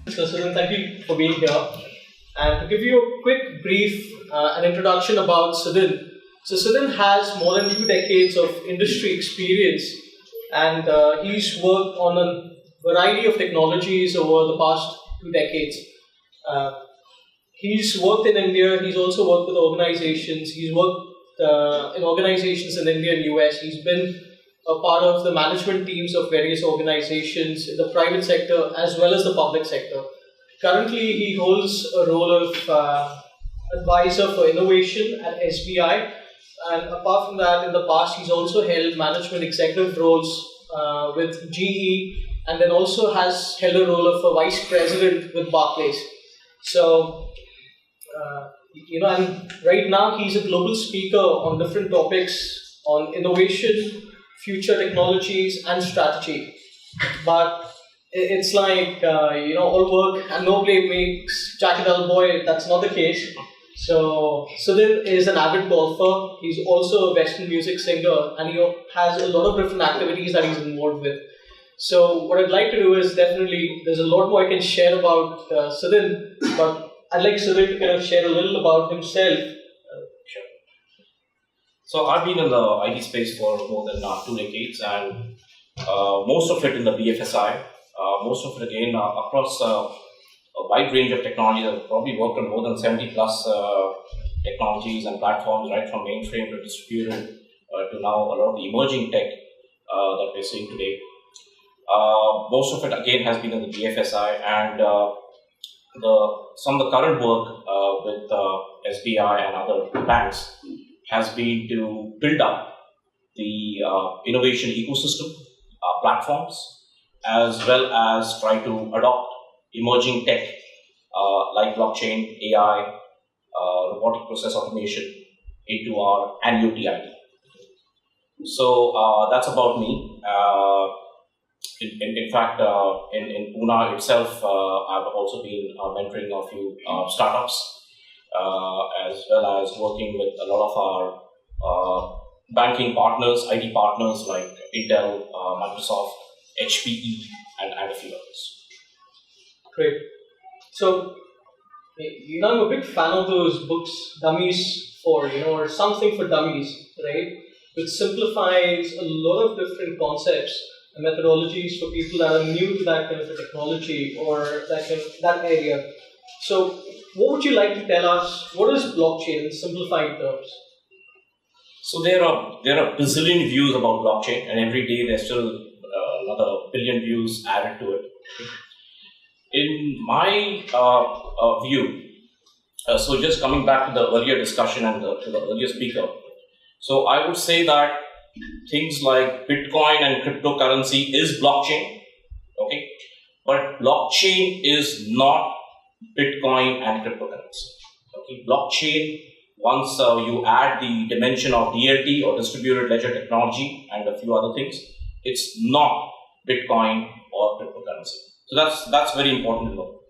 So, Sudin, thank you for being here. And to give you a quick brief, an introduction about Sudin. So, Sudin has more than 2 decades of industry experience, and he's worked on a variety of technologies over the past 2 decades. Uh, he's worked in India. He's also worked with organizations. He's worked in organizations in India and US. He's been a part of the management teams of various organizations in the private sector as well as the public sector. Currently, he holds a role of advisor for innovation at SBI. And apart from that, in the past, he's also held management executive roles with GE, and then also has held a role of a vice president with Barclays. So, and right now he's a global speaker on different topics on innovation, future technologies, and strategy. But it's like, all work and no play makes Jack a dull boy. That's not the case. So, Sudin is an avid golfer. He's also a Western music singer, and he has a lot of different activities that he's involved with. So, what I'd like to do is definitely, there's a lot more I can share about Sudin, but I'd like Sudin to kind of share a little about himself. Sure. So, I've been in the IT space for more than 2 decades, and most of it in the BFSI, most of it again across a wide range of technologies. I've probably worked on more than 70 plus technologies and platforms, right from mainframe to distributed to now a lot of the emerging tech that we're seeing today. Most of it again has been in the BFSI, and some of the current work with SBI and other banks has been to build up the innovation ecosystem platforms, as well as try to adopt emerging tech like blockchain, AI, robotic process automation into our IoT. So that's about me. In fact, in Pune itself, I've also been mentoring a few startups, as well as working with a lot of our banking partners, IT partners like Intel, Microsoft, HPE, and a few others. Great. So, I'm a big fan of those books, Dummies for, or Something for Dummies, right? Which simplifies a lot of different concepts and methodologies for people that are new to that kind of a technology or that area. So, what would you like to tell us? What is blockchain in simplified terms? So there are a bazillion views about blockchain, and every day there's still another billion views added to it. In my view, so just coming back to the earlier discussion and to the earlier speaker, so I would say that things like Bitcoin and cryptocurrency is blockchain, okay? But blockchain is not Bitcoin and cryptocurrency, okay? Blockchain, once you add the dimension of DLT or distributed ledger technology and a few other things, it's not Bitcoin or cryptocurrency. So that's very important to know.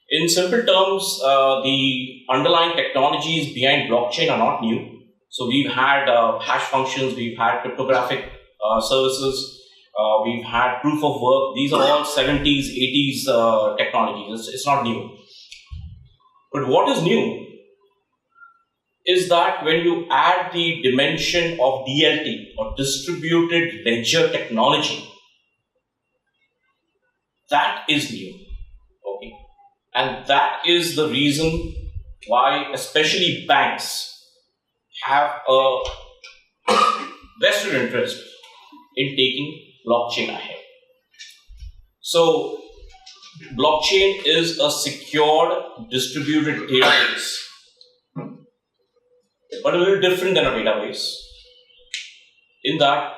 In simple terms, the underlying technologies behind blockchain are not new. So we've had hash functions, we've had cryptographic services, we've had proof of work. These are all 70s, 80s technologies. It's not new. But what is new is that when you add the dimension of DLT or distributed ledger technology, that is new, okay? And that is the reason why especially banks have a vested interest in taking blockchain ahead. So, blockchain is a secured distributed database, but a little different than a database, in that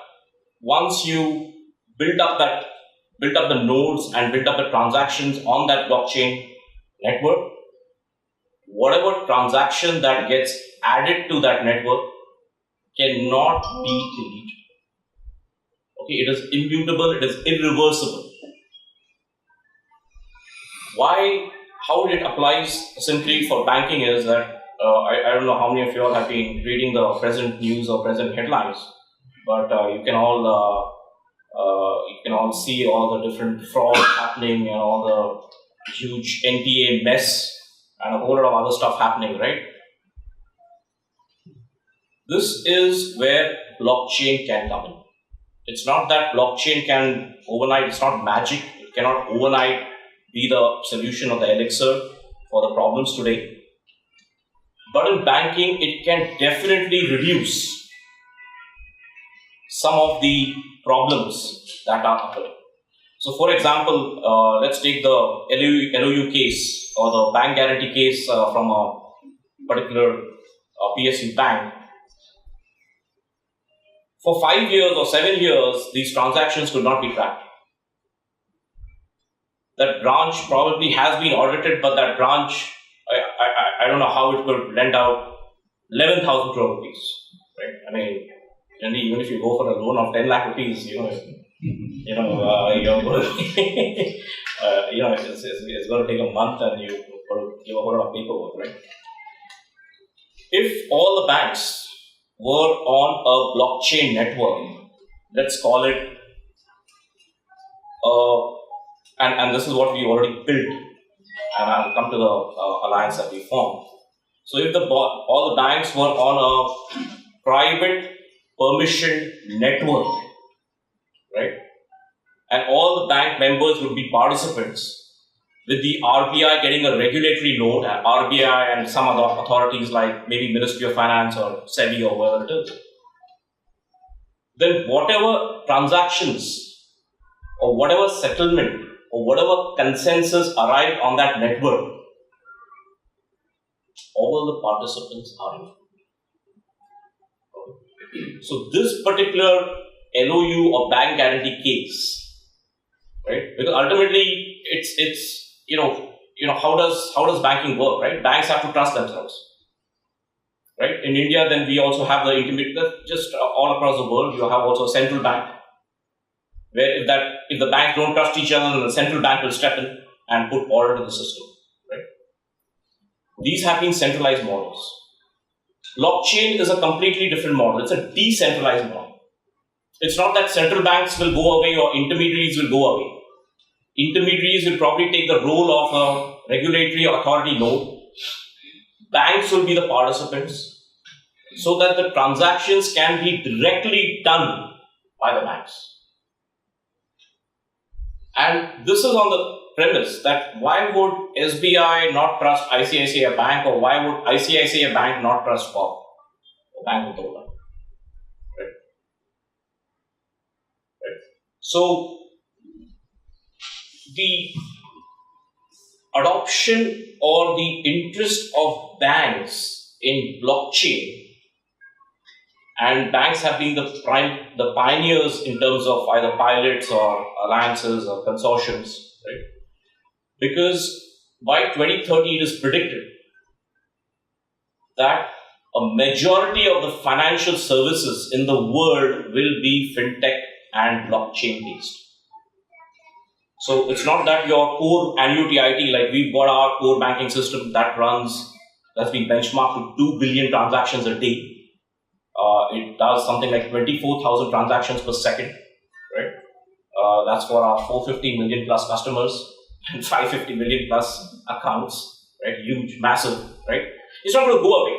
once you build up the nodes and build up the transactions on that blockchain network, whatever transaction that gets added to that network cannot be deleted. Okay, it is immutable, it is irreversible. How it applies simply for banking is that I don't know how many of you all have been reading the present news or present headlines, but you can all see all the different fraud happening and all huge NPA mess and a whole lot of other stuff happening, right? This is where blockchain can come in. It's not that blockchain can overnight, it's not magic, it cannot overnight be the solution or the elixir for the problems today. But in banking, it can definitely reduce some of the problems that are occurring. So, for example, let's take the LOU case or the bank guarantee case from a particular PSU bank. For 5 years or 7 years, these transactions could not be tracked. That branch probably has been audited, but that branch, I don't know how it could lend out 11,000 crore rupees, right? I mean, even if you go for a loan of 10 lakh rupees, you're going to, it's going to take a month and you're going to give a whole lot of paperwork, right? If all the banks were on a blockchain network, let's call it, and this is what we already built, and I'll come to the alliance that we formed. So if all the banks were on a private permission network, right, and all the bank members would be participants, with the RBI getting a regulatory note, and RBI and some other authorities like maybe Ministry of Finance or SEBI or whatever it is, then whatever transactions or whatever settlement or whatever consensus arrived on that network, all the participants are involved. So this particular LOU or bank guarantee case, right? Because ultimately it's how does banking work, right? Banks have to trust themselves, right? In India, then we also have the intermediate, just all across the world, you have also a central bank, where if the banks don't trust each other, then the central bank will step in and put order to the system, right? These have been centralized models. Blockchain is a completely different model. It's a decentralized model. It's not that central banks will go away or intermediaries will go away. Intermediaries will probably take the role of a regulatory authority node. Banks will be the participants so that the transactions can be directly done by the banks. And this is on the premise that why would SBI not trust ICICI Bank, or why would ICICI Bank not trust Corp, or Bank of Baroda? Right? So the adoption or the interest of banks in blockchain, and banks have been the pioneers in terms of either pilots or alliances or consortiums, right? Because by 2030 it is predicted that a majority of the financial services in the world will be fintech and blockchain based. So it's not that your core annuity, like we've got our core banking system that's been benchmarked to 2 billion transactions a day. It does something like 24,000 transactions per second, right? That's for our 450 million plus customers and 550 million plus accounts, right? Huge, massive, right? It's not going to go away.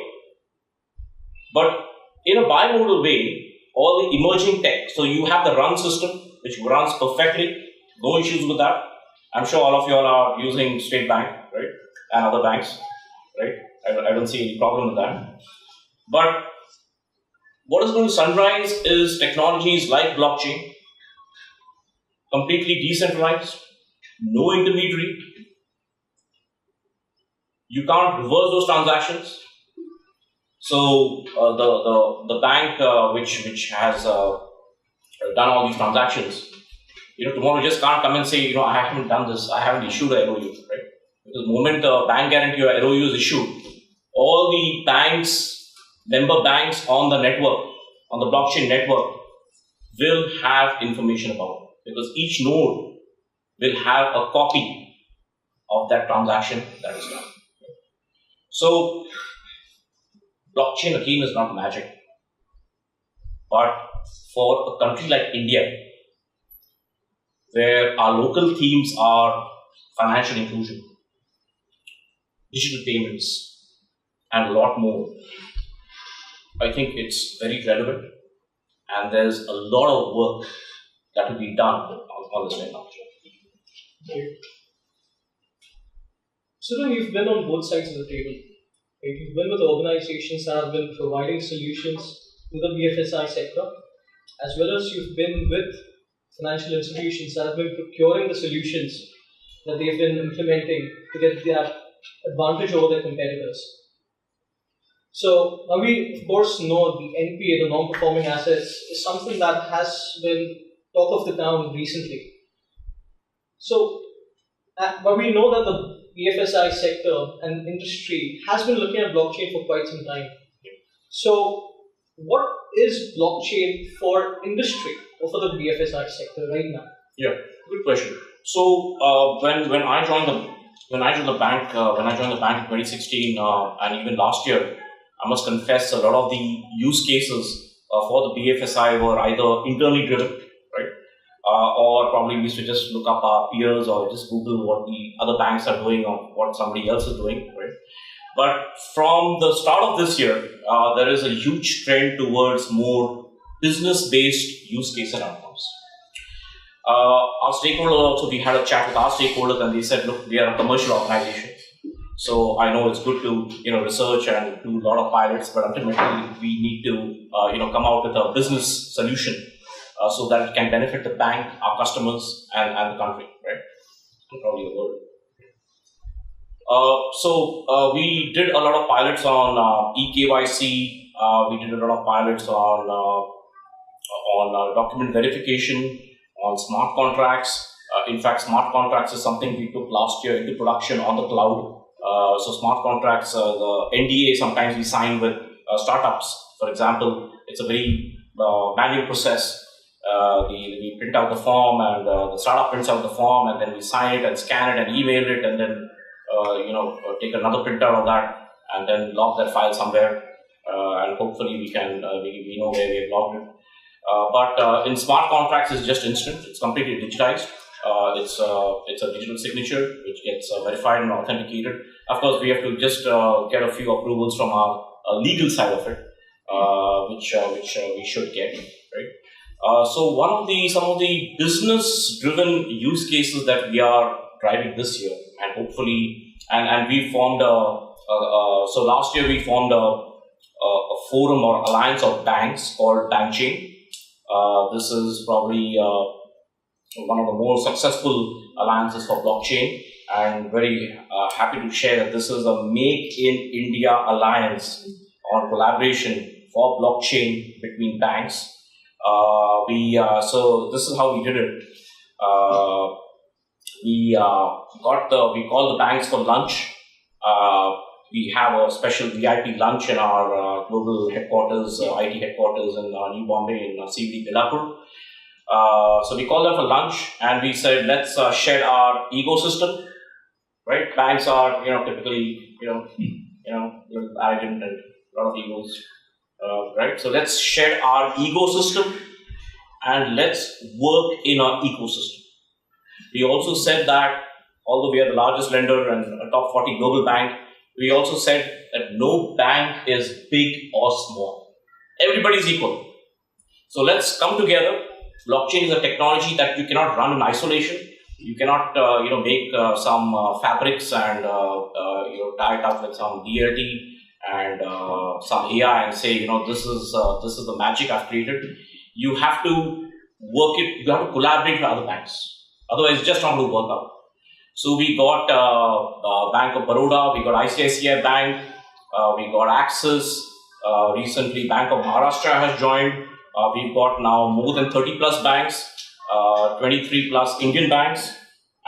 But in a bimodal way, all the emerging tech, so you have the run system, which runs perfectly, no issues with that. I'm sure all of you all are using State Bank, right? And other banks, right? I don't see any problem with that. But what is going to sunrise is technologies like blockchain, completely decentralized, no intermediary. You can't reverse those transactions. So the bank which has done all these transactions, tomorrow just can't come and say, I haven't done this, I haven't issued a LOU, right? Because the moment the bank guarantee or LOU is issued, all the member banks on the network, on the blockchain network, will have information about it. Because each node will have a copy of that transaction that is done. So, blockchain again is not magic. But for a country like India, where our local themes are financial inclusion, digital payments, and a lot more. I think it's very relevant, and there's a lot of work that will be done on this technology. Okay. So then you've been on both sides of the table. Right? You've been with organizations that have been providing solutions to the BFSI sector, as well as you've been with financial institutions that have been procuring the solutions that they've been implementing to get that advantage over their competitors. So now we of course know the NPA, the non-performing assets, is something that has been talk of the town recently. So, but we know that the BFSI sector and industry has been looking at blockchain for quite some time. So, what is blockchain for industry or for the BFSI sector right now? Yeah, good question. So when I joined the bank in 2016 and even last year, I must confess a lot of the use cases for the BFSI were either internally driven, right, or probably we used to just look up our peers or just Google what the other banks are doing or what somebody else is doing, right. But from the start of this year, there is a huge trend towards more business-based use case and outcomes. Our stakeholders also, we had a chat with our stakeholders and they said, look, we are a commercial organization. So I know it's good to research and do a lot of pilots, but ultimately we need to come out with a business solution so that it can benefit the bank, our customers, and the country, right? And probably the world. So we did a lot of pilots on eKYC. We did a lot of pilots on document verification, on smart contracts. In fact, smart contracts is something we took last year into production on the cloud. So smart contracts, the NDA sometimes we sign with startups. For example, it's a very manual process. We print out the form and the startup prints out the form and then we sign it and scan it and email it and then take another printout of that and then log that file somewhere and hopefully we know where we have logged it. But in smart contracts, it's just instant. It's completely digitized. It's a digital signature which gets verified and authenticated. Of course, we have to just get a few approvals from our legal side of it, which we should get, right? So some of the business-driven use cases that we are driving this year, and hopefully, and we formed so last year we formed a forum or alliance of banks called Bankchain. This is probably one of the more successful alliances for blockchain, and very happy to share that this is a Make in India alliance on collaboration for blockchain between banks. So this is how we did it. We called the banks for lunch. We have a special VIP lunch in our global headquarters, IT headquarters in New Bombay in CBD Belapur. So we called them for lunch and we said, let's shed our ecosystem, right? Banks are, typically, arrogant and a lot of egos, right? So let's shed our ecosystem and let's work in our ecosystem. We also said that, although we are the largest lender and a top 40 global bank, we also said that no bank is big or small. Everybody's equal. So let's come together. Blockchain is a technology that you cannot run in isolation. You cannot, make some fabrics and tie it up with some DLT and some AI and say, this is the magic I've created. You have to work it. You have to collaborate with other banks. Otherwise, it's just not going to work out. So we got Bank of Baroda, we got ICICI Bank, we got Axis. Recently, Bank of Maharashtra has joined. We've got now more than 30 plus banks, 23 plus Indian banks,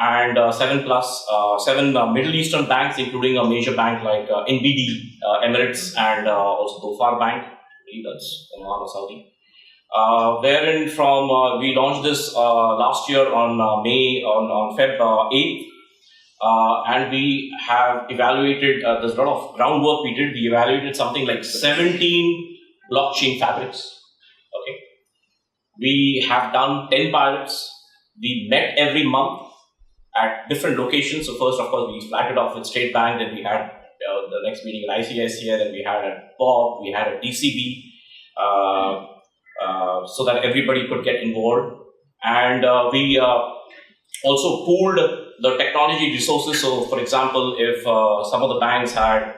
and 7 Middle Eastern banks, including a major bank like NBD, Emirates, and also Dhofar Bank. I believe that's Oman or Saudi. Wherein from we launched this last year on Feb 8th. And we have evaluated, there's a lot of groundwork we did. We evaluated something like 17 blockchain fabrics. Okay. We have done 10 pilots. We met every month. at different locations. So first, of course, we started off with State Bank, then we had the next meeting at ICICI, then we had at BOB, we had at DCB, so that everybody could get involved. And we also pooled the technology resources. So, for example, if some of the banks had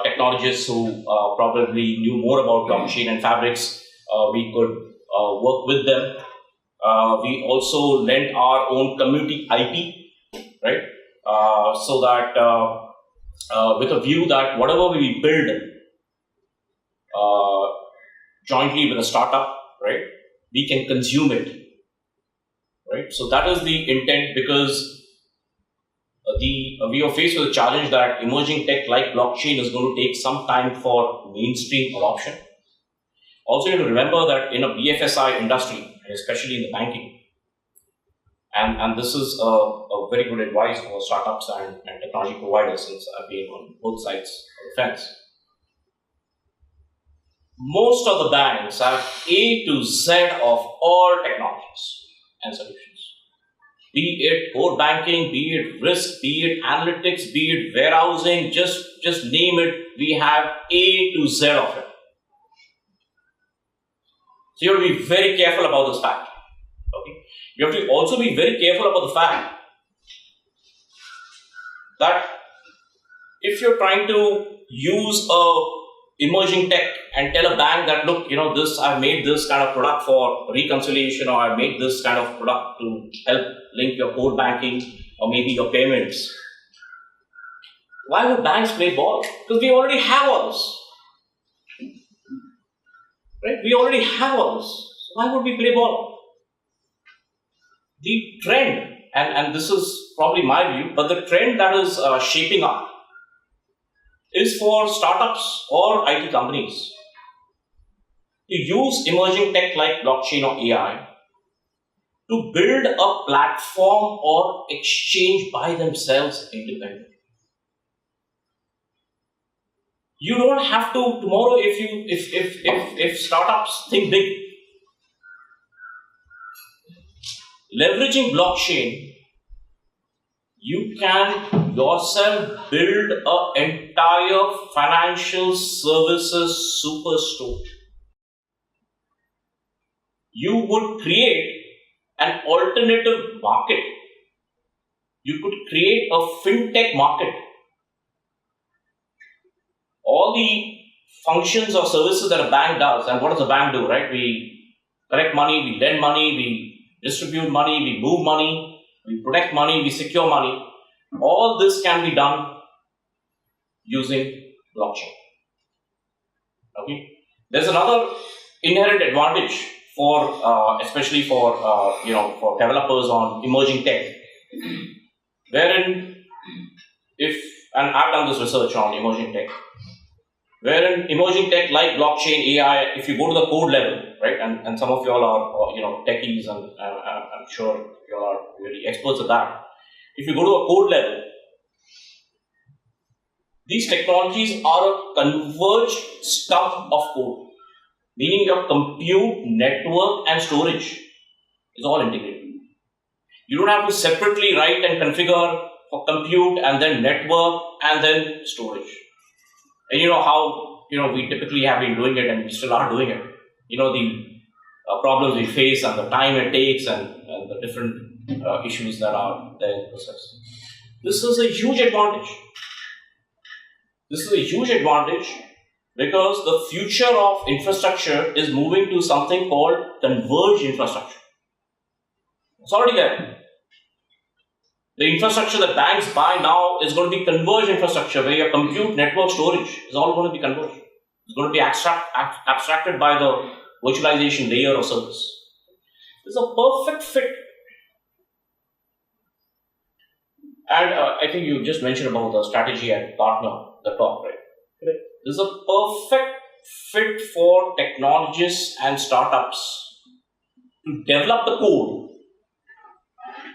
technologists who probably knew more about blockchain and fabrics, we could work with them. We also lent our own community IP, right? So that with a view that whatever we build jointly with a startup, right, we can consume it, right? So that is the intent, because we are faced with a challenge that emerging tech like blockchain is going to take some time for mainstream adoption. Also, you have to remember that in a BFSI industry, especially in the banking, and this is a very good advice for startups and technology providers, since I've been on both sides of the fence. Most of the banks have A to Z of all technologies and solutions. Be it core banking, be it risk, be it analytics, be it warehousing, just name it, we have A to Z of it. So you have to be very careful about this fact. Okay? You have to also be very careful about the fact that if you're trying to use a emerging tech and tell a bank that, look, I've made this kind of product for reconciliation, or I've made this kind of product to help link your core banking or maybe your payments. Why would banks play ball? Because we already have all this. Right? We already have all this. So why would we play ball? The trend, and this is probably my view, but the trend that is shaping up is for startups or IT companies to use emerging tech like blockchain or AI to build a platform or exchange by themselves independently. You don't have to tomorrow, if startups think big, leveraging blockchain, you can yourself build an entire financial services superstore. You would create an alternative market. You could create a fintech market. All the functions or services that a bank does, and what does a bank do, right? We collect money, we lend money, we distribute money, we move money, we protect money, we secure money. All this can be done using blockchain. Okay. There's another inherent advantage for, especially for for developers on emerging tech, wherein and I've done this research on emerging tech, wherein emerging tech like blockchain, AI, if you go to the code level, right, and some of you all are techies, and I'm sure you all are really experts at that. If you go to a code level, these technologies are a converged stub of code, meaning your compute, network, and storage is all integrated. You don't have to separately write and configure for compute and then network and then storage. And you know how we typically have been doing it, and we still are doing it. The problems we face and the time it takes and the different issues that are there in the process. This is a huge advantage. This is a huge advantage because the future of infrastructure is moving to something called converged infrastructure. It's already there. The infrastructure that banks buy now is going to be converged infrastructure, where your compute, network, storage is all going to be converged. It's going to be abstracted by the virtualization layer or service. It's a perfect fit. And I think you just mentioned about the strategy and partner, the talk, right? This is a perfect fit for technologists and startups to develop the code,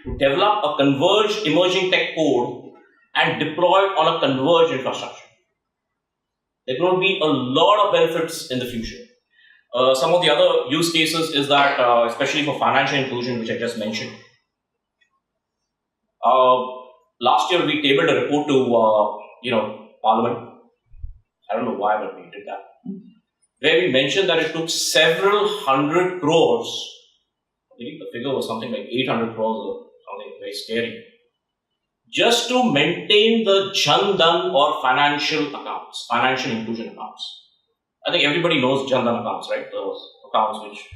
to develop a converged emerging tech code and deploy it on a converged infrastructure. There are going to be a lot of benefits in the future. Some of the other use cases is that, especially for financial inclusion, which I just mentioned, Last year we tabled a report to Parliament. I don't know why, but we did that. Where we mentioned that it took several hundred crores. I think the figure was something like 800 crores or something very scary, just to maintain the Jan Dhan or financial accounts, financial inclusion accounts. I think everybody knows Jan Dhan accounts, right? Those accounts which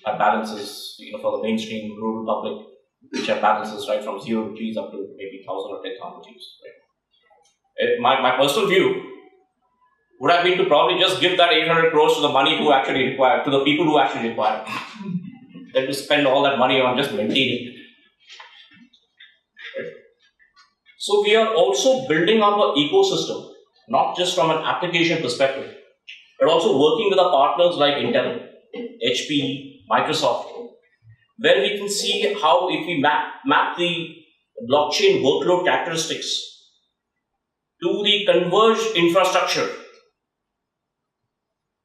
have balances, for the mainstream rural public, which have balances right from 0 rupees up to maybe 1,000 or 10,000 rupees. Right? My personal view would have been to probably just give that 800 crores to the money who actually require, to the people who actually require, than to spend all that money on just maintaining it. Right? So we are also building up an ecosystem, not just from an application perspective, but also working with our partners like Intel, HP, Microsoft, where we can see how if we map the blockchain workload characteristics to the converged infrastructure,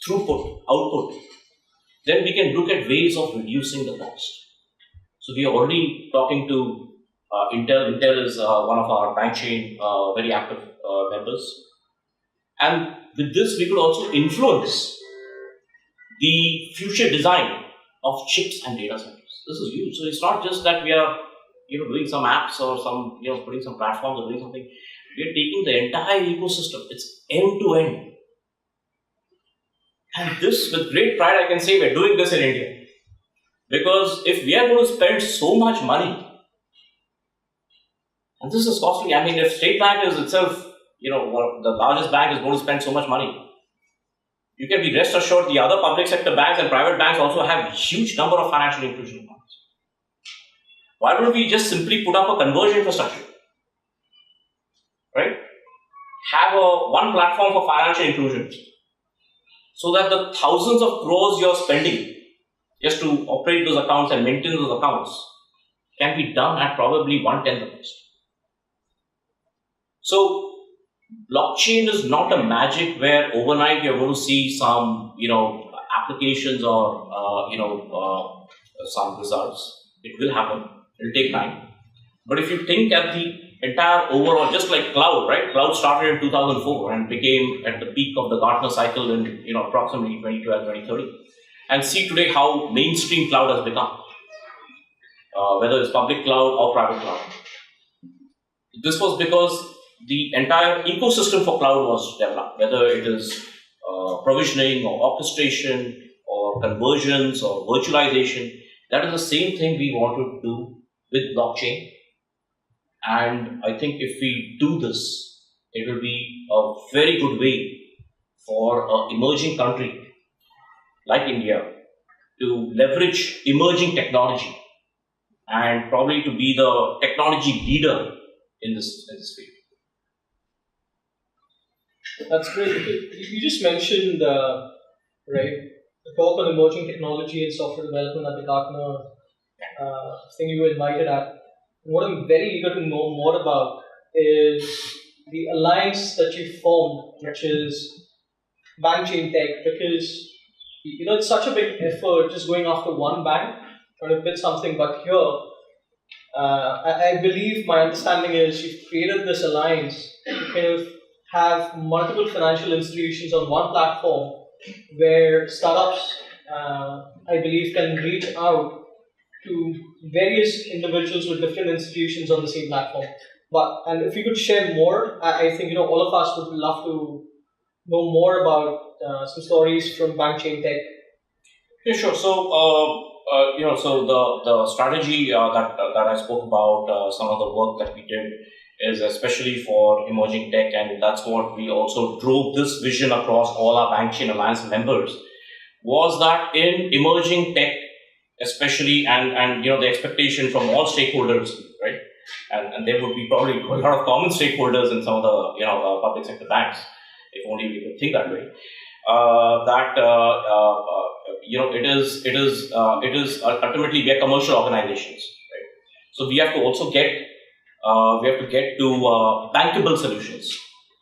throughput, output, then we can look at ways of reducing the cost. So we are already talking to Intel. Intel is one of our Bankchain very active members. And with this, we could also influence the future design of chips and data centers. This is huge. So it's not just that we are doing some apps or some putting some platforms or doing something. We are taking the entire ecosystem. It's end to end. And this, with great pride, I can say we're doing this in India. Because if we are going to spend so much money, and this is costly, I mean, if State Bank is itself, the largest bank is going to spend so much money, you can be rest assured the other public sector banks and private banks also have a huge number of financial inclusion accounts. Why don't we just simply put up a converged infrastructure? Right? Have one platform for financial inclusion, so that the thousands of crores you're spending just to operate those accounts and maintain those accounts can be done at probably 1/10 of cost. So, blockchain is not a magic where overnight you're going to see some, applications or, some results. It will happen. It will take time. But if you think at the entire overall, just like cloud, right? Cloud started in 2004 and became at the peak of the Gartner cycle in, approximately 2012, 2013. And see today how mainstream cloud has become, whether it's public cloud or private cloud. This was because the entire ecosystem for cloud was developed, whether it is provisioning or orchestration or conversions or virtualization. That is the same thing we want to do with blockchain. And I think if we do this, it will be a very good way for an emerging country like India to leverage emerging technology and probably to be the technology leader in this field. That's great. You just mentioned, the talk on emerging technology and software development at the Gartner thing you were invited at. What I'm very eager to know more about is the alliance that you formed, which is Bankchain Tech, because it's such a big effort just going after one bank, trying to build something. But here, I believe my understanding is you've created this alliance to kind of have multiple financial institutions on one platform where startups, I believe, can reach out to various individuals with different institutions on the same platform. And if you could share more, I think all of us would love to know more about some stories from Bankchain Tech. Yeah, sure. So so the strategy that I spoke about, some of the work that we did is especially for emerging tech, and that's what we also drove this vision across all our Bankchain Alliance members, was that in emerging tech, especially and the expectation from all stakeholders, right? And there would be probably a lot of common stakeholders in some of the public sector banks, if only we could think that way. It is ultimately we are commercial organizations, right? So we have to also get to bankable solutions.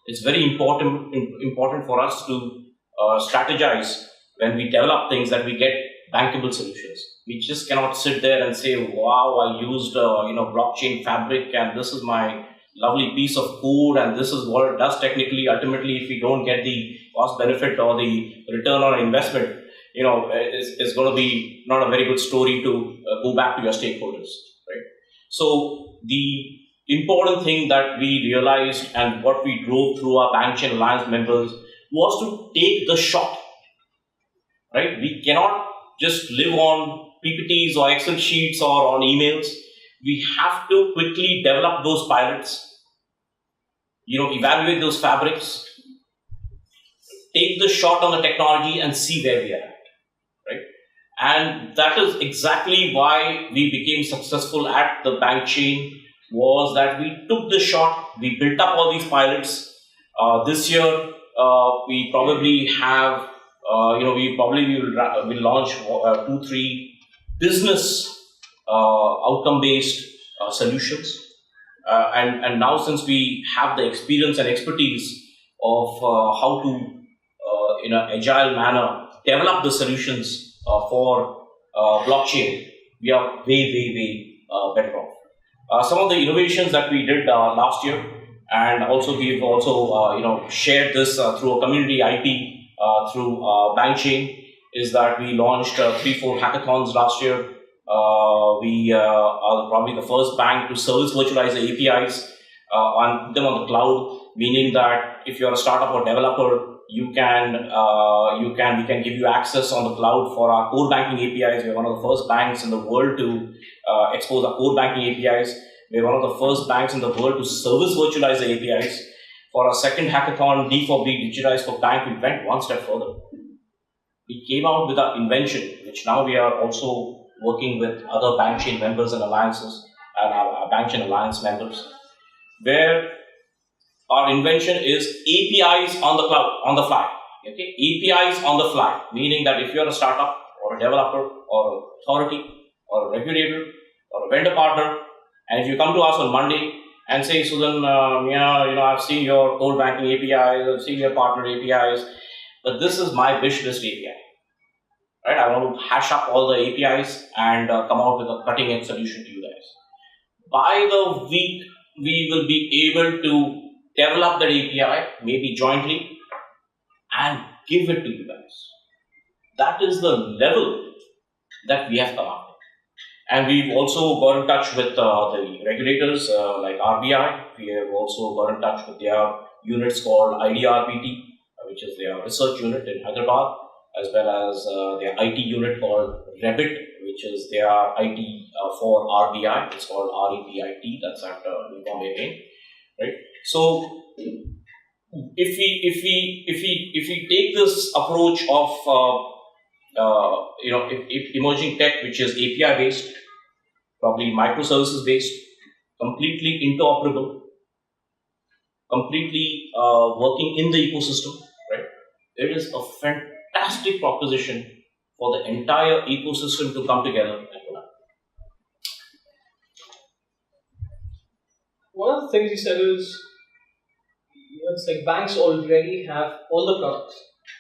It's very important for us to strategize when we develop things that we get bankable solutions. We just cannot sit there and say, wow, I used blockchain fabric and this is my lovely piece of code and this is what it does technically. Ultimately, if we don't get the cost benefit or the return on investment, it's going to be not a very good story to go back to your stakeholders, right? So the important thing that we realized and what we drove through our Bankchain Alliance members was to take the shot, right? We cannot just live on PPTs or Excel sheets or on emails. We have to quickly develop those pilots, evaluate those fabrics, take the shot on the technology and see where we are at, right? And that is exactly why we became successful at the Bankchain, was that we took the shot, we built up all these pilots. This year, we probably have, will launch 2-3 business outcome-based solutions. And now, since we have the experience and expertise of how to, in an agile manner, develop the solutions for blockchain, we are way better off. Some of the innovations that we did last year, and also we've also shared this through a community IP through Bankchain, is that we launched 3-4 hackathons last year. We are probably the first bank to service virtualize the APIs on them on the cloud, meaning that if you're a startup or developer, we can give you access on the cloud for our core banking APIs. We're one of the first banks in the world to expose our core banking APIs. We're one of the first banks in the world to service virtualize the APIs. For our second hackathon, D for B, Digitize for Bank, we went one step further. We came out with our invention, which now we are also working with other Bankchain members and alliances, and our Bankchain Alliance members, where our invention is APIs on the cloud, on the fly. Okay, APIs on the fly, meaning that if you're a startup or a developer or an authority or a regulator or a vendor partner, and if you come to us on Monday and say, Sudin, I've seen your core banking APIs, I've seen your partner APIs, but this is my wish list API. Right? I want to hash up all the APIs and come out with a cutting edge solution to you guys. By the week, we will be able to develop that API, maybe jointly, and give it to you guys. That is the level that we have come up with. And we've also got in touch with the regulators like RBI. We have also got in touch with their units called IDRPT, which is their research unit in Hyderabad, as well as their IT unit called Revit, which is their IT for RBI. It's called REPIT. That's at New Bombay again, right? So if we take this approach of emerging tech, which is API based, probably microservices based, completely interoperable, completely working in the ecosystem, right? It is a fantastic proposition for the entire ecosystem to come together and work. One of the things you said is, it's like banks already have all the products,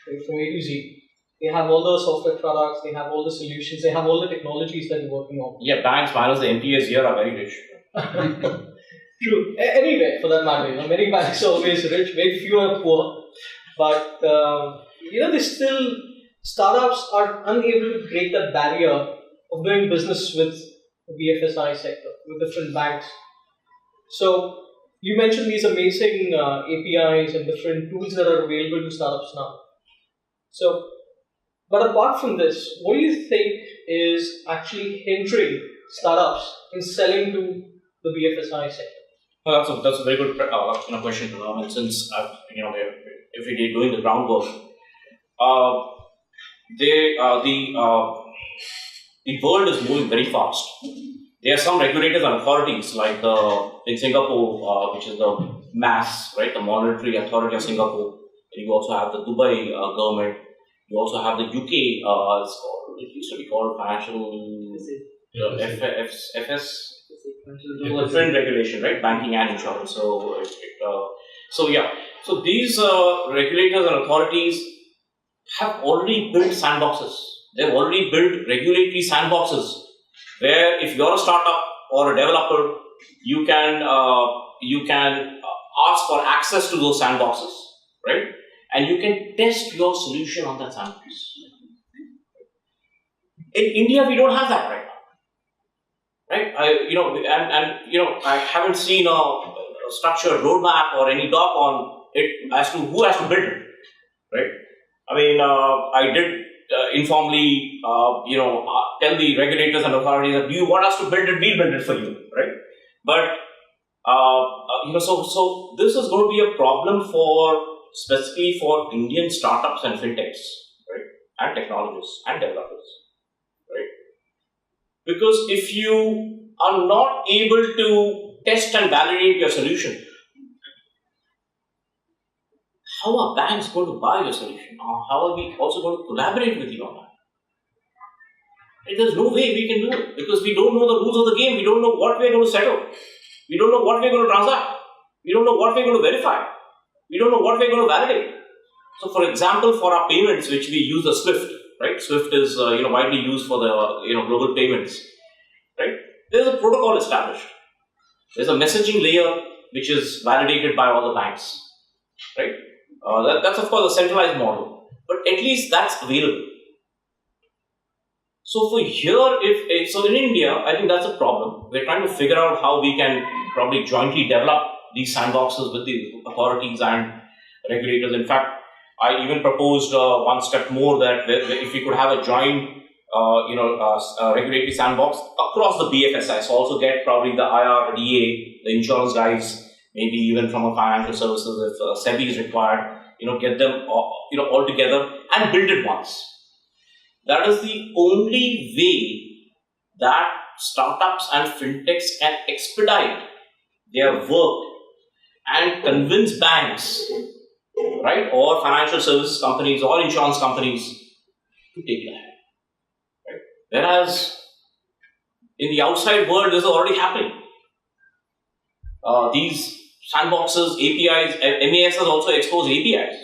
right, from A to Z. They have all the software products, they have all the solutions, they have all the technologies that you're working on. Yeah, banks minus the NPAs here are very rich. True. Anyway, for that matter, many banks are always rich, very few are poor. But, they still, startups are unable to break that barrier of doing business with the BFSI sector, with different banks. So, you mentioned these amazing APIs and different tools that are available to startups now. So, but apart from this, what do you think is actually hindering startups in selling to the BFSI sector? Well, that's a very good question to know. And since we're every day doing the groundwork, the world is moving very fast. There are some regulators and authorities like in Singapore, which is the MAS, right, the Monetary Authority of Singapore. You also have the Dubai government. You also have the UK. It used to be called Financial FS. Different regulation, right? Banking and insurance. So these regulators and authorities have already built sandboxes. They've already built regulatory sandboxes where if you're a startup or a developer, you can ask for access to those sandboxes, right? And you can test your solution on that sandbox. In India, we don't have that right now, right? I haven't seen a structured roadmap or any doc on it as to who has to build it, right? I mean, I did informally, tell the regulators and authorities that, do you want us to build it? We'll build it for you, right? But so this is going to be a problem specifically for Indian startups and fintechs, right, and technologists and developers, right? Because if you are not able to test and validate your solution, how are banks going to buy your solution? Or how are we also going to collaborate with you on that? There's no way we can do it because we don't know the rules of the game. We don't know what we're going to settle. We don't know what we're going to transact. We don't know what we're going to verify. We don't know what we're going to validate. So, for example, for our payments, which we use the SWIFT, right? SWIFT is widely used for the global payments, right? There's a protocol established. There's a messaging layer which is validated by all the banks, right? That's of course a centralized model, but at least that's available. So for here, in India, I think that's a problem. We're trying to figure out how we can probably jointly develop these sandboxes with the authorities and regulators. In fact, I even proposed one step more that if we could have a joint, regulatory sandbox across the BFSI, so also get probably the IRDA, the insurance guys, maybe even from a financial services if SEBI is required, get them all together and build it once. That is the only way that startups and fintechs can expedite their work and convince banks, right, or financial services companies or insurance companies to take it ahead. Right? Whereas in the outside world, this is already happening. These sandboxes, APIs, MAS has also exposed APIs.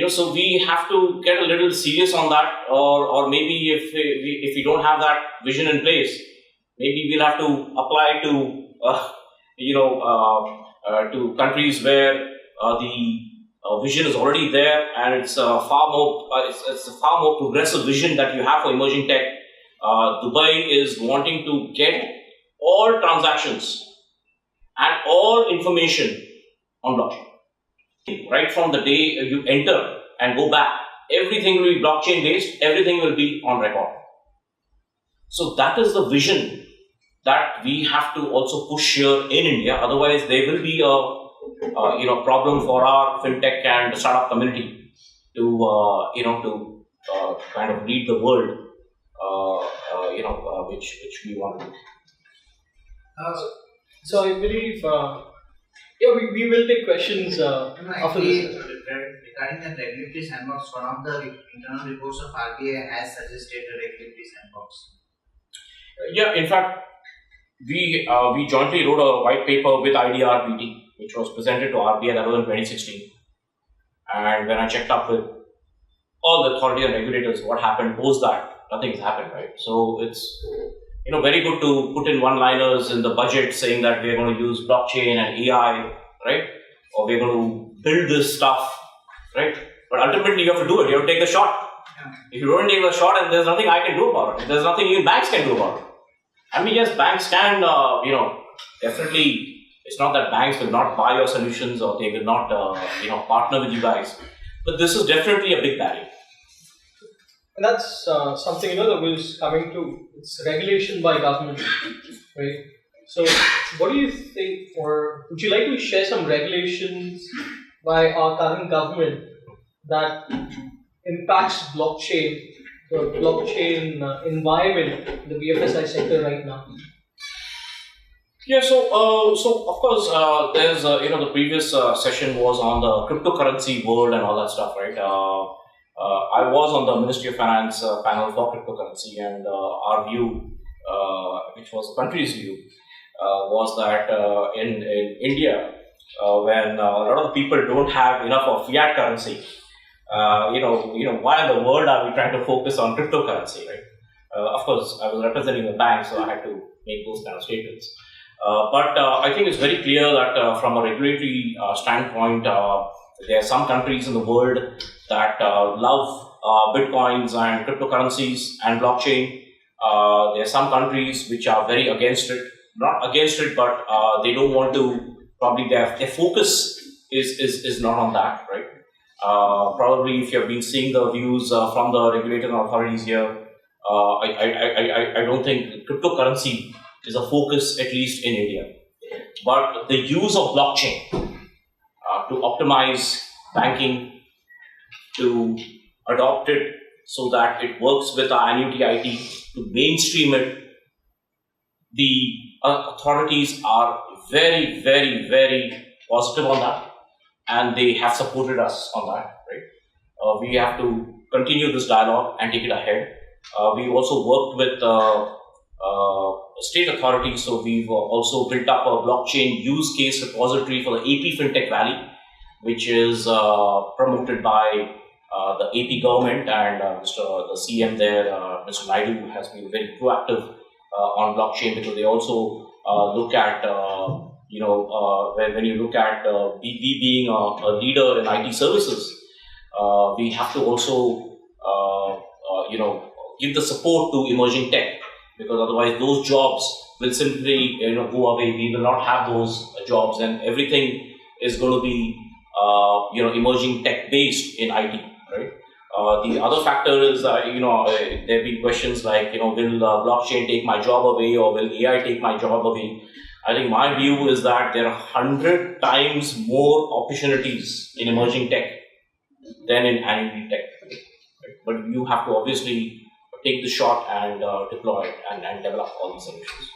So we have to get a little serious on that, or maybe if we don't have that vision in place, maybe we'll have to apply to countries where the vision is already there, and it's a far more progressive vision that you have for emerging tech. Dubai is wanting to get all transactions and all information on blockchain. Right from the day you enter and go back, everything will be blockchain based, everything will be on record. So that is the vision that we have to also push here in India. Otherwise, there will be a problem for our fintech and startup community to kind of lead the world, which we want to do. So I believe. We will take questions after this. Regarding the regulatory sandbox, one of the internal reports of RBI has suggested a regulatory sandbox. Yeah, in fact, we jointly wrote a white paper with IDRBT, which was presented to RBI, that was in 2016. And when I checked up with all the authorities and regulators, what happened post that, nothing's happened, right? So it's very good to put in one-liners in the budget saying that we're going to use blockchain and AI, right? Or we're going to build this stuff, right? But ultimately, you have to do it. You have to take the shot. Yeah. If you don't take the shot, and there's nothing I can do about it. There's nothing even banks can do about it. I mean, yes, banks can, definitely. It's not that banks will not buy your solutions or they will not, partner with you guys. But this is definitely a big barrier. And that's something that was coming to, it's regulation by government, right? So what do you think, or would you like to share some regulations by our current government that impacts blockchain, the blockchain environment in the BFSI sector right now? Yeah, so of course, there's the previous session was on the cryptocurrency world and all that stuff, right? I was on the Ministry of Finance panel for cryptocurrency, and our view, which was the country's view, was that in India, when a lot of people don't have enough of fiat currency, why in the world are we trying to focus on cryptocurrency, right? Of course, I was representing the bank, so I had to make those kind of statements. But I think it's very clear that from a regulatory standpoint, there are some countries in the world that love bitcoins and cryptocurrencies and blockchain. There are some countries which are very against it. Not against it, but they don't want to. Probably their focus is not on that, right? Probably if you have been seeing the views from the regulatory authorities here, I don't think cryptocurrency is a focus, at least in India. But the use of blockchain to optimize banking, to adopt it so that it works with our annuity IT, to mainstream it, the authorities are very, very, very positive on that, and they have supported us on that, right? We have to continue this dialogue and take it ahead. We also worked with state authorities, so we've also built up a blockchain use case repository for the AP FinTech Valley, which is promoted by the AP government, and the CM there, Mr. Naidu, has been very proactive on blockchain, because they also look at, when you look at we being a leader in IT services, we have to also, give the support to emerging tech, because otherwise those jobs will simply, go away. We will not have those jobs, and everything is going to be, emerging tech based in IT, right? The other factor is, there have been questions like, will blockchain take my job away, or will AI take my job away? I think my view is that there are 100 times more opportunities in emerging tech than in annuity tech. Right? But you have to obviously take the shot and deploy it and develop all these solutions.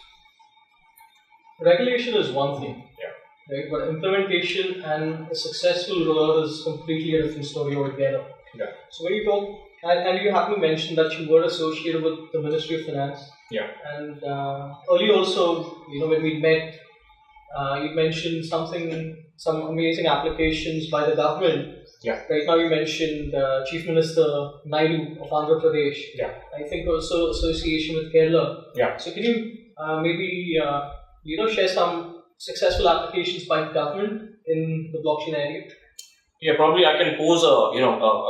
Regulation is one thing, Yeah. right? But implementation and a successful rollout is completely a different story altogether. Yeah. So when you talk, and you happen to mention that you were associated with the Ministry of Finance. Yeah. And earlier also, when we met, you mentioned some amazing applications by the government. Yeah. Right now you mentioned Chief Minister Naidu of Andhra Pradesh. Yeah. I think also association with Kerala. Yeah. So can you maybe share some successful applications by the government in the blockchain area? Yeah, probably I can pose a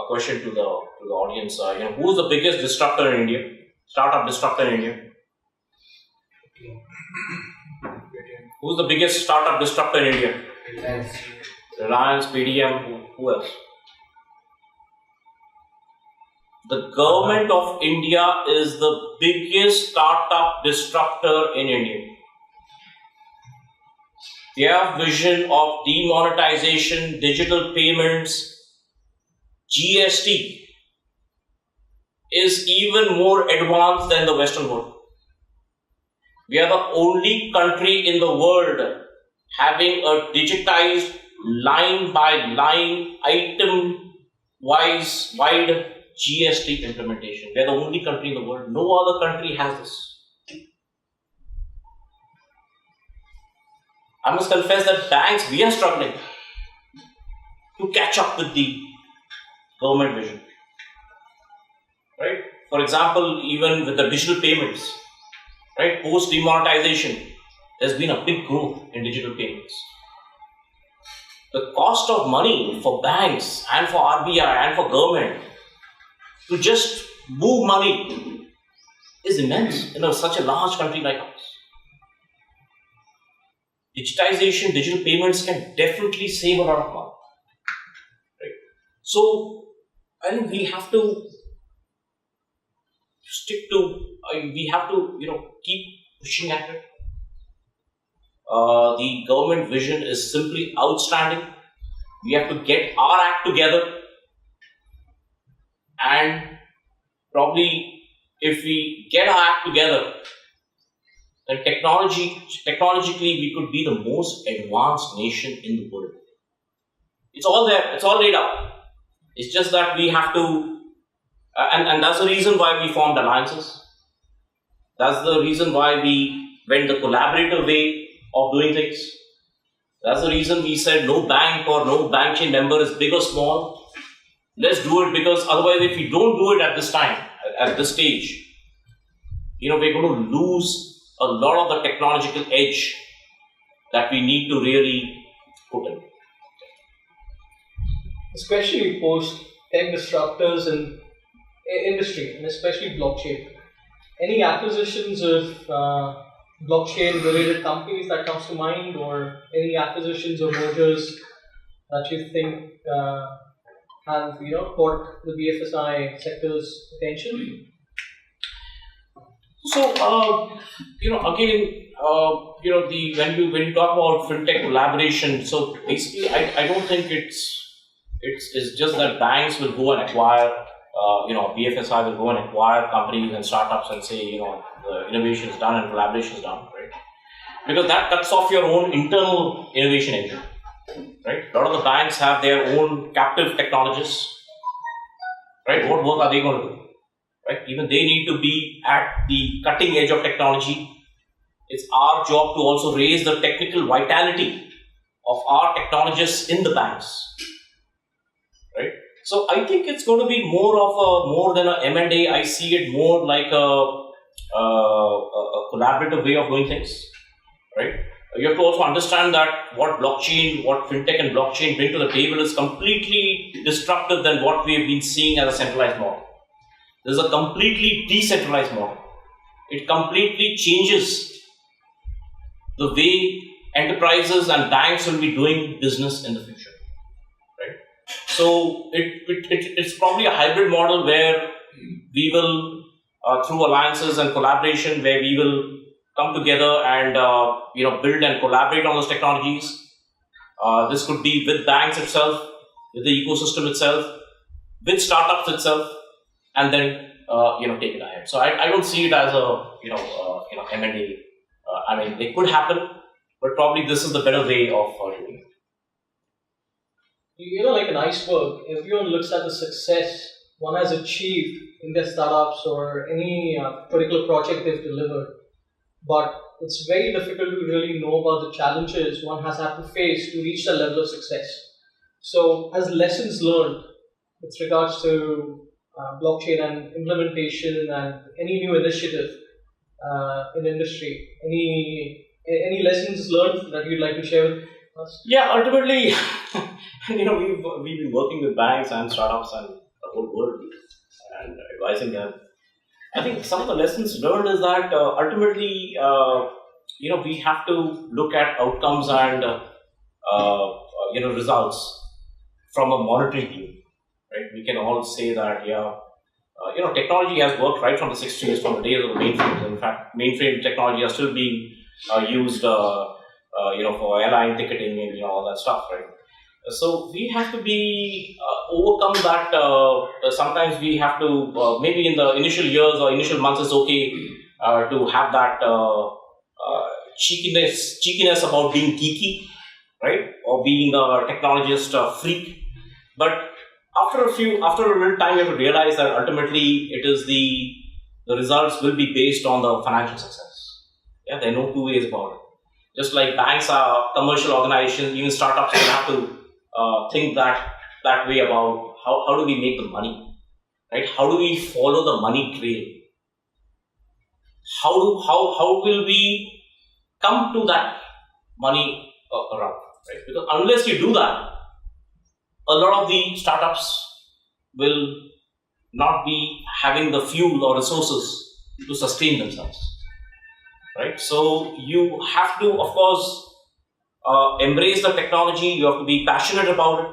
question to the audience. Who is the biggest disruptor in India? Startup disruptor in India? Who's the biggest startup disruptor in India? Reliance, PDM, who else? The government of India is the biggest startup disruptor in India. Their vision of demonetization, digital payments, GST is even more advanced than the Western world. We are the only country in the world having a digitized line by line, item wide GST implementation. We are the only country in the world. No other country has this. I must confess that banks, we are struggling to catch up with the government vision. Right? For example, even with the digital payments, right? Post demonetization, there's been a big growth in digital payments. The cost of money for banks and for RBI and for government to just move money is immense in such a large country like ours. Digitization, digital payments can definitely save a lot of money. Right? So, I think we have to keep pushing at it. The government vision is simply outstanding. We have to get our act together, and probably if we get our act together, then technologically we could be the most advanced nation in the world. It's all there, it's all laid out. It's just that we have to, and that's the reason why we formed alliances. That's the reason why we went the collaborative way of doing things. That's the reason we said no bank or no Bankchain member is big or small. Let's do it, because otherwise, if we don't do it at this time, at this stage, we're going to lose a lot of the technological edge that we need to really put in. Especially post tech disruptors in industry, and especially blockchain. Any acquisitions of blockchain-related companies that comes to mind, or any acquisitions or mergers that you think have caught the BFSI sector's attention? So, again, when you talk about fintech collaboration, so basically, I don't think it's just that banks will go and acquire, BFSI will go and acquire companies and startups and say, the innovation is done and collaboration is done, right? Because that cuts off your own internal innovation engine, right? A lot of the banks have their own captive technologists, right? What work are they going to do, right? Even they need to be at the cutting edge of technology. It's our job to also raise the technical vitality of our technologists in the banks, right? So I think it's going to be more than a M&A. I see it more like a collaborative way of doing things, right? You have to also understand that what fintech and blockchain bring to the table is completely disruptive than what we have been seeing as a centralized model. This is a completely decentralized model. It completely changes the way enterprises and banks will be doing business in the future, right? So it's probably a hybrid model where we will, through alliances and collaboration, where we will come together and build and collaborate on those technologies. This could be with banks itself, with the ecosystem itself, with startups itself, and then take it ahead. So I don't see it as a M&A. I mean, it could happen, but probably this is the better way of doing it. Like an iceberg, everyone looks at the success one has achieved in their startups or any particular project they've delivered. But it's very difficult to really know about the challenges one has had to face to reach that level of success. So, as lessons learned with regards to blockchain and implementation and any new initiative in industry, any lessons learned that you'd like to share with us? Yeah, ultimately, we've been working with banks and startups and the whole world and advising them. I think some of the lessons learned is that ultimately, we have to look at outcomes and results from a monetary view, right? We can all say that, technology has worked right from the 60s, from the days of the mainframes. In fact, mainframe technology are still being used, for airline ticketing and all that stuff, right? So we have to be overcome that. Sometimes we have to maybe in the initial years or initial months it's okay to have that cheekiness about being geeky, right, or being a technologist freak. But after a little time, you have to realize that ultimately it is the results will be based on the financial success. Yeah, there are no two ways about it. Just like banks are commercial organizations, even startups will have to think that way about how do we make the money, right? How do we follow the money trail? How will we come to that money around, right? Because unless you do that, a lot of the startups will not be having the fuel or resources to sustain themselves, right? So you have to, of course, embrace the technology. You have to be passionate about it,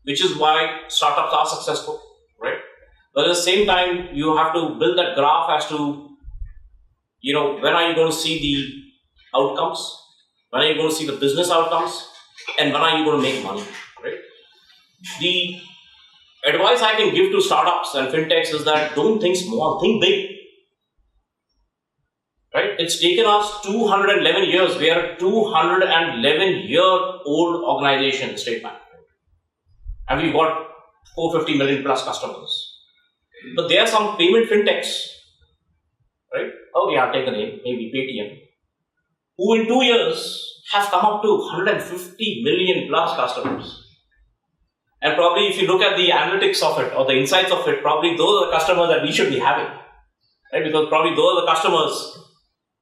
which is why startups are successful, right? But at the same time, you have to build that graph as to, when are you going to see the outcomes? When are you going to see the business outcomes? And when are you going to make money, right? The advice I can give to startups and fintechs is that don't think small, think big. Right? It's taken us 211 years. We are a 211-year-old organization, State Bank. And we've got 450 million plus customers. But there are some payment fintechs, right? Okay, I'll take the name, maybe Paytm, who in 2 years have come up to 150 million plus customers. And probably if you look at the analytics of it or the insights of it, probably those are the customers that we should be having, right? Because probably those are the customers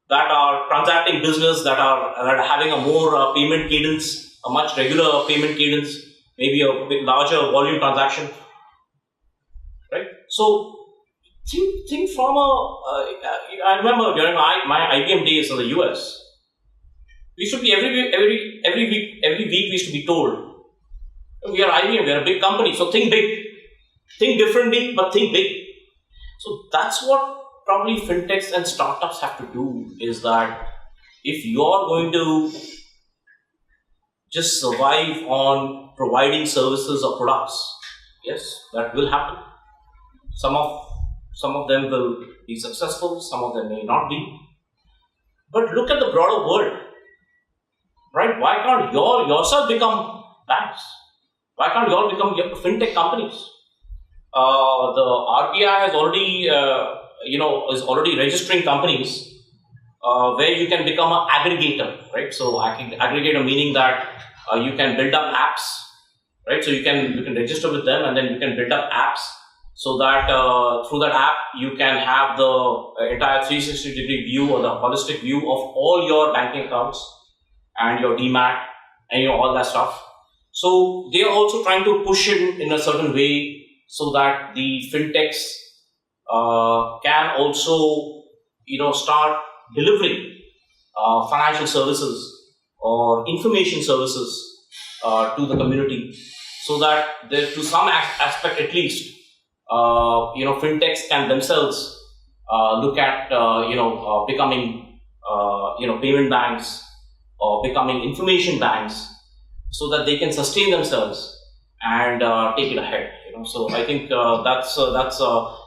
that are transacting business, that are having a more payment cadence, a much regular payment cadence, maybe a bit larger volume transaction, right? So think from I remember during my IBM days in the US, we should be every week we used to be told, we are IBM, we are a big company, so think big, think differently, but think big. So that's what probably fintechs and startups have to do, is that if you're going to just survive on providing services or products, yes, that will happen. Some of them will be successful, some of them may not be. But look at the broader world, right? Why can't yourself become banks? Why can't you all become fintech companies? The RBI has already, is already registering companies where you can become an aggregator, right? So aggregator meaning that you can build up apps, right? So you can register with them and then you can build up apps so that through that app you can have the entire 360-degree view or the holistic view of all your banking accounts and your DMAT and all that stuff. So they are also trying to push it in a certain way so that the fintechs can also, start delivering financial services or information services to the community, so that to some aspect at least, fintechs can themselves look at becoming payment banks or becoming information banks, so that they can sustain themselves and take it ahead. So I think that's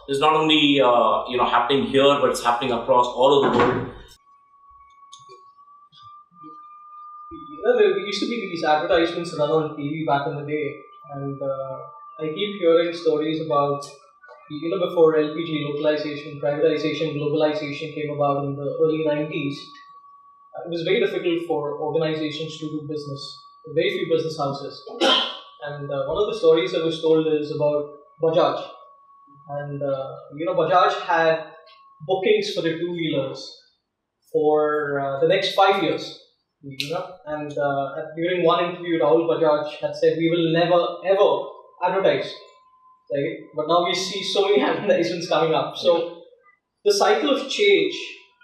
is not only happening here, but it's happening across all over the world. There used to be these advertisements run on TV back in the day, and I keep hearing stories about, before LPG localization, privatization, globalization came about in the early 90s. It was very difficult for organizations to do business. Very few business houses. And one of the stories that was told is about Bajaj. And, Bajaj had bookings for the two-wheelers for the next 5 years. And during one interview, Rahul Bajaj had said, we will never, ever advertise. Right? But now we see so many advertisements coming up. So the cycle of change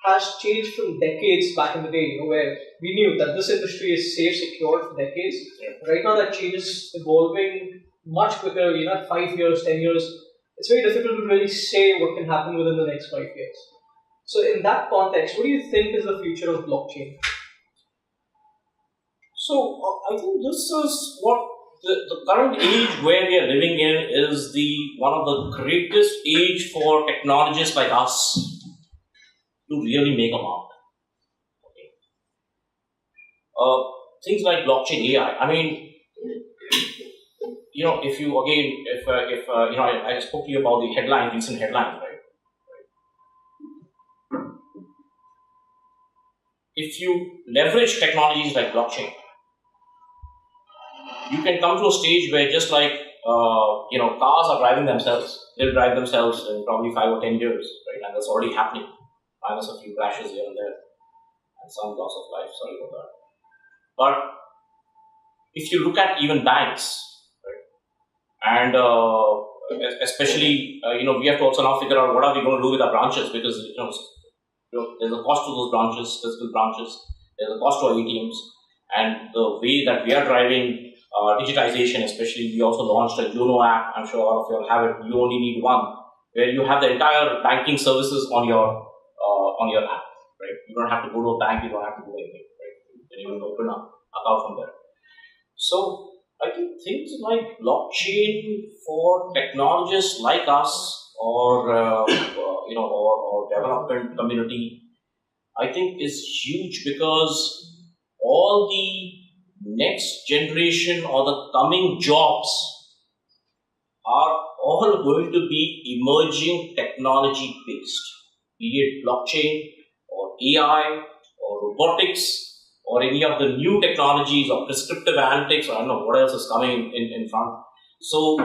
has changed from decades back in the day, where we knew that this industry is safe, secure for decades. Yeah. Right now, that change is evolving much quicker. 5 years, 10 years. It's very difficult to really say what can happen within the next 5 years. So, in that context, what do you think is the future of blockchain? So, I think this is what the current age where we are living in is one of the greatest age for technologists like us to really make a mark. Okay. Things like blockchain AI. I mean, if you again, I spoke to you about the recent headlines, right? If you leverage technologies like blockchain, you can come to a stage where just like cars are driving themselves, they'll drive themselves in probably 5 or 10 years, right? And that's already happening. Minus a few crashes here and there, and some loss of life. Sorry about that. But if you look at even banks, right, and especially we have to also now figure out what are we going to do with our branches, because there's a cost to those branches, physical branches. There's a cost to our ATMs, and the way that we are driving digitization, especially we also launched a YONO app. I'm sure all of you have it. You only need one, where you have the entire banking services on your app, right? You don't have to go to a bank, you don't have to do anything, right? You can even open an account from there. So I think things like blockchain for technologists like us, or or development community, I think is huge, because all the next generation or the coming jobs are all going to be emerging technology based. Be it blockchain or AI or robotics or any of the new technologies or prescriptive analytics, or I don't know what else is coming in front. So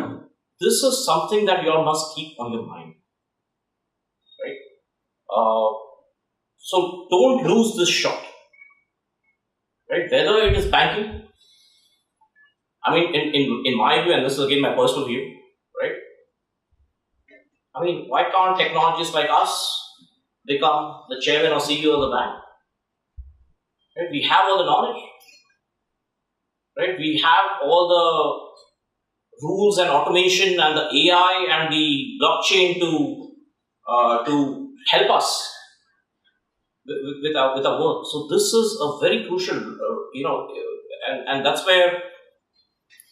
this is something that you all must keep on your mind, right? So don't lose this shot, right? Whether it is banking, I mean, in my view, and this is again my personal view, right? I mean, why can't technologists like us become the chairman or CEO of the bank? Right? We have all the knowledge, right? We have all the rules and automation and the AI and the blockchain to help us with our work. So this is a very crucial, and that's where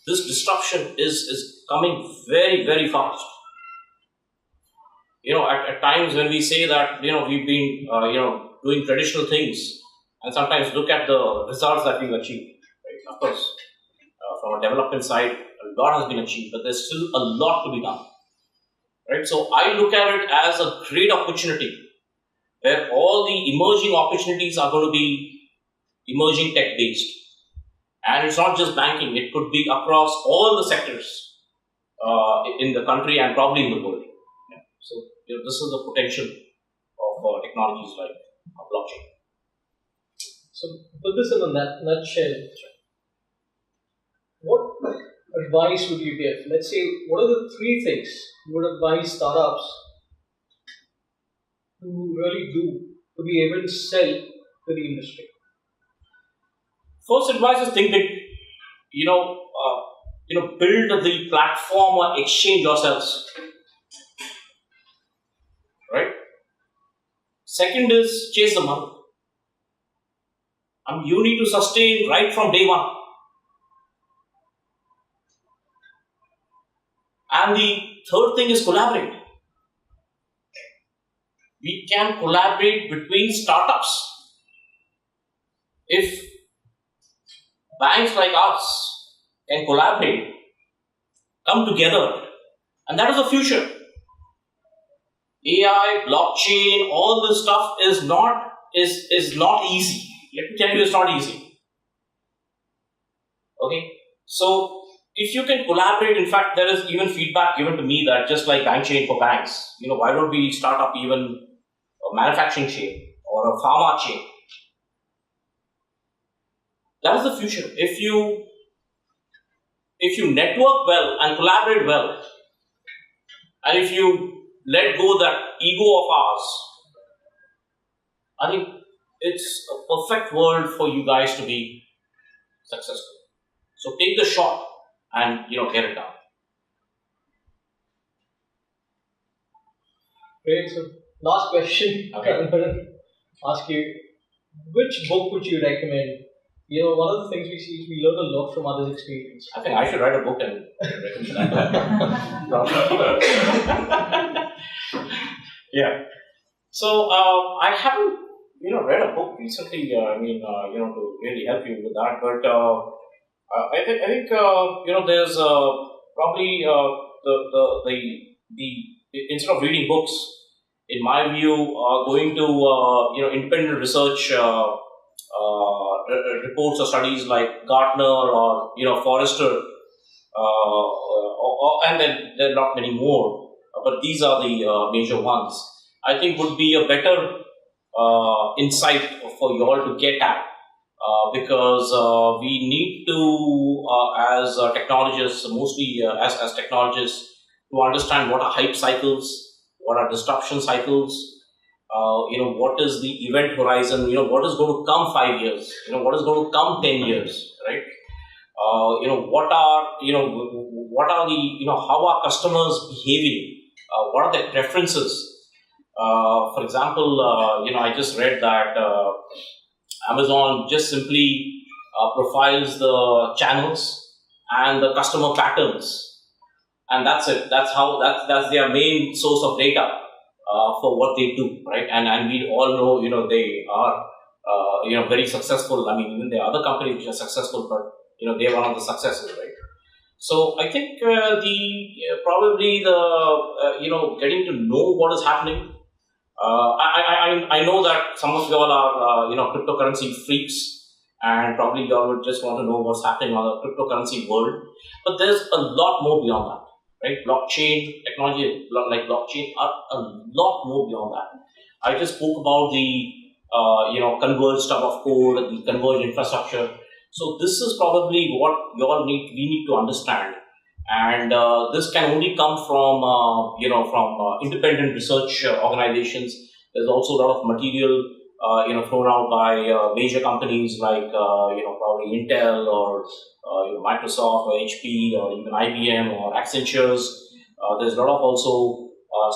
this disruption is coming very, very fast. At times when we say that, we've been, doing traditional things, and sometimes look at the results that we've achieved, right? Of course, from a development side, a lot has been achieved, but there's still a lot to be done, right? So I look at it as a great opportunity where all the emerging opportunities are going to be emerging tech-based. And it's not just banking, it could be across all the sectors in the country and probably in the world. Yeah. So this is the potential of technologies like blockchain. So put this in a nutshell. What advice would you give? Let's say, what are the 3 things you would advise startups to really do to be able to sell to the industry? First advice is think big. Build the platform or exchange yourselves. Right? Second is chase the money. You need to sustain right from day one. And the third thing is collaborate. We can collaborate between startups. If banks like us can collaborate, come together, and that is the future. AI, blockchain, all this stuff is not easy. Let me tell you, it's not easy. Okay, so if you can collaborate, in fact, there is even feedback given to me that just like Bankchain for banks, why don't we start up even a manufacturing chain or a pharma chain? That is the future. If you network well and collaborate well, and if you let go that ego of ours, I think it's a perfect world for you guys to be successful. So take the shot and get it done. Great. So last question. Okay. I'm going to ask you, which book would you recommend? One of the things we see is we learn a lot from others' experience. I think I should write a book and recommend that. Yeah. So I haven't read a book recently. To really help you with that. But I think there's probably the instead of reading books, in my view, going to independent research. Reports or studies like Gartner or Forrester, and then there are not many more, but these are the major ones. I think would be a better insight for you all to get at, because we need to, as technologists, mostly as technologists, to understand what are hype cycles, what are disruption cycles. What is the event horizon? What is going to come 5 years? What is going to come 10 years? Right? What are the how are customers behaving? What are their preferences? For example, I just read that Amazon just simply profiles the channels and the customer patterns, and that's it. That's their main source of data. For what they do, right? And we all know, they are, very successful. I mean, even there are other companies which are successful, but, they're one of the successes, right? So I think probably getting to know what is happening. I know that some of you all are, cryptocurrency freaks, and probably you all would just want to know what's happening on the cryptocurrency world. But there's a lot more beyond that, right? Blockchain technology, like blockchain, are a lot more beyond that. I just spoke about the converged stuff of code, the converged infrastructure. So this is probably what we need to understand, and this can only come from independent research organizations. There's also a lot of material thrown out by major companies like probably Intel or Microsoft or HP or even IBM or Accenture's. There's a lot of also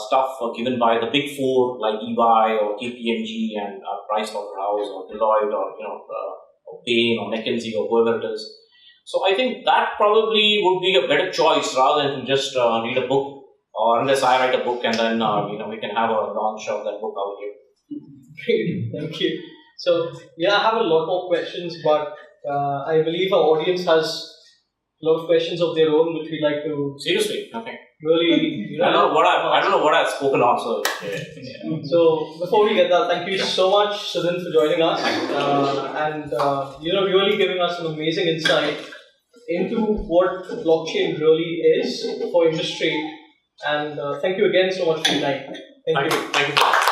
stuff given by the big four like EY or KPMG and Pricewaterhouse or Deloitte or Bain or McKinsey or whoever it is. So I think that probably would be a better choice rather than to just read a book, or unless I write a book and then we can have a launch of that book out here. Great, thank you. So I have a lot more questions, but I believe our audience has a lot of questions of their own, which we'd like to Seriously, okay. really. I don't know what I've spoken on. So So before we get that, thank you so much, Sudin, for joining us, and really giving us some amazing insight into what blockchain really is for industry. And thank you again so much for your time. Thank you. Thank you.